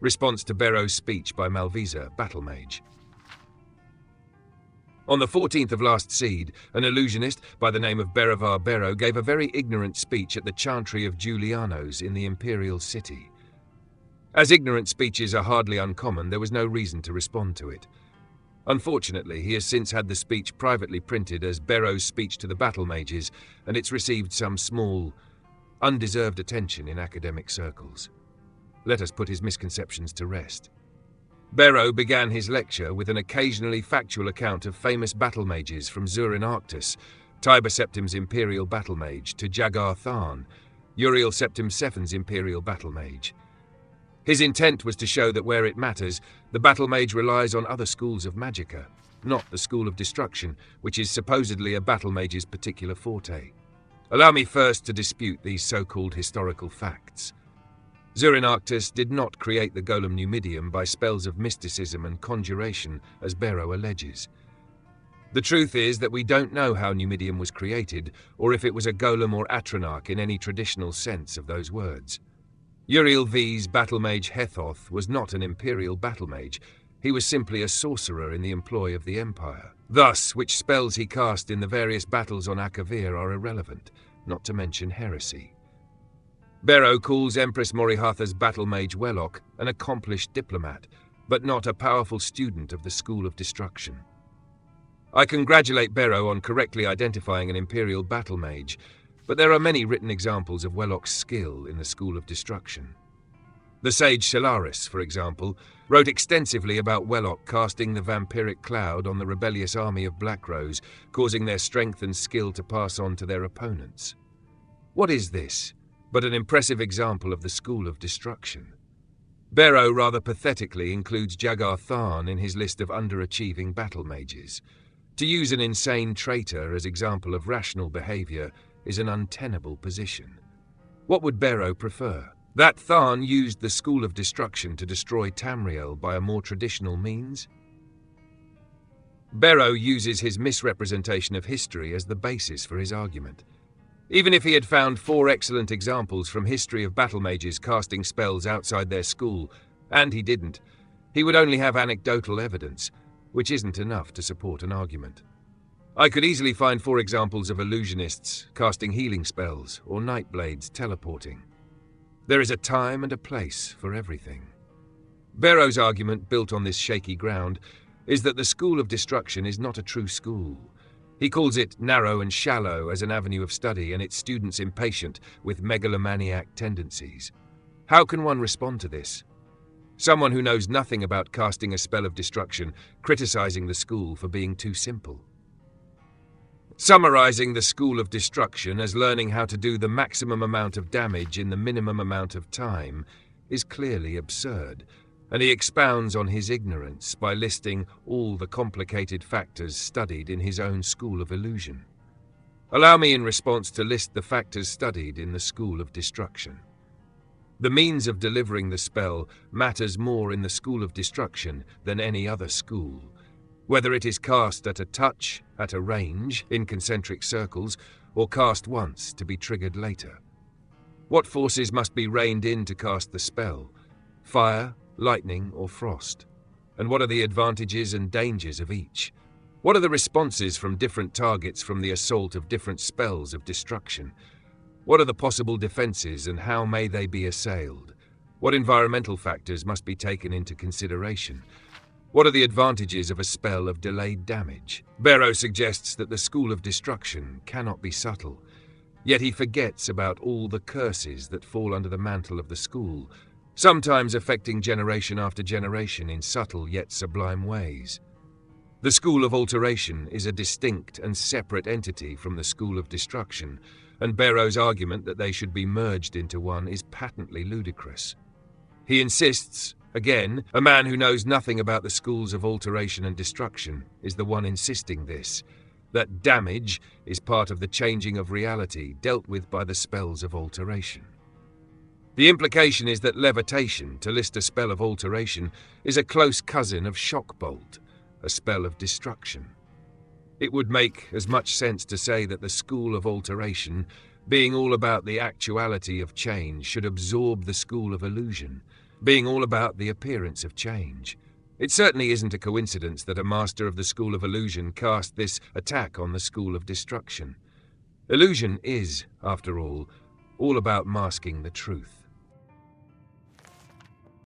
Response to Bero's speech by Malvisa, Battlemage. On the 14th of last seed, an illusionist by the name of Bero gave a very ignorant speech at the chantry of Giuliano's in the imperial city. As ignorant speeches are hardly uncommon, there was no reason to respond to it. Unfortunately, he has since had the speech privately printed as Bero's speech to the Battlemages, and it's received some small, undeserved attention in academic circles. Let us put his misconceptions to rest. Bero began his lecture with an occasionally factual account of famous battlemages from Zurin Arctus, Tiber Septim's imperial battlemage, to Jagar Tharn, Uriel Septim Sephen's imperial battlemage. His intent was to show that where it matters, the battlemage relies on other schools of magicka, not the school of destruction, which is supposedly a battlemage's particular forte. Allow me first to dispute these so-called historical facts. Zurin Arctus did not create the golem Numidium by spells of mysticism and conjuration, as Bero alleges. The truth is that we don't know how Numidium was created, or if it was a golem or atronach in any traditional sense of those words. Uriel V's battlemage Hethoth was not an imperial battlemage. He was simply a sorcerer in the employ of the Empire. Thus, which spells he cast in the various battles on Akavir are irrelevant, not to mention heresy. Bero calls Empress Morihatha's battlemage Wellock an accomplished diplomat, but not a powerful student of the School of Destruction. I congratulate Bero on correctly identifying an imperial battlemage, but there are many written examples of Wellock's skill in the School of Destruction. The sage Solaris, for example, wrote extensively about Wellock casting the vampiric cloud on the rebellious army of Blackrose, causing their strength and skill to pass on to their opponents. What is this but an impressive example of the School of Destruction? Bero rather pathetically includes Jagar Tharn in his list of underachieving battlemages. To use an insane traitor as example of rational behavior is an untenable position. What would Bero prefer? That Tharn used the School of Destruction to destroy Tamriel by a more traditional means? Bero uses his misrepresentation of history as the basis for his argument. Even if he had found 4 excellent examples from history of battlemages casting spells outside their school, and he didn't, he would only have anecdotal evidence, which isn't enough to support an argument. I could easily find 4 examples of illusionists casting healing spells or nightblades teleporting. There is a time and a place for everything. Bero's argument, built on this shaky ground, is that the School of Destruction is not a true school. He calls it narrow and shallow as an avenue of study and its students impatient with megalomaniac tendencies. How can one respond to this? Someone who knows nothing about casting a spell of destruction, criticizing the school for being too simple. Summarizing the School of Destruction as learning how to do the maximum amount of damage in the minimum amount of time is clearly absurd, and he expounds on his ignorance by listing all the complicated factors studied in his own School of Illusion. Allow me in response to list the factors studied in the School of Destruction. The means of delivering the spell matters more in the School of Destruction than any other school. Whether it is cast at a touch, at a range, in concentric circles, or cast once to be triggered later. What forces must be reined in to cast the spell? Fire, lightning, or frost? And what are the advantages and dangers of each? What are the responses from different targets from the assault of different spells of destruction? What are the possible defenses and how may they be assailed? What environmental factors must be taken into consideration? What are the advantages of a spell of delayed damage? Bero suggests that the School of Destruction cannot be subtle, yet he forgets about all the curses that fall under the mantle of the school, sometimes affecting generation after generation in subtle yet sublime ways. The School of Alteration is a distinct and separate entity from the School of Destruction, and Bero's argument that they should be merged into one is patently ludicrous. He insists, again, a man who knows nothing about the schools of alteration and destruction is the one insisting this, that damage is part of the changing of reality dealt with by the spells of alteration. The implication is that levitation, to list a spell of alteration, is a close cousin of shockbolt, a spell of destruction. It would make as much sense to say that the School of Alteration, being all about the actuality of change, should absorb the School of Illusion, being all about the appearance of change. It certainly isn't a coincidence that a master of the School of Illusion cast this attack on the School of Destruction. Illusion is, after all about masking the truth.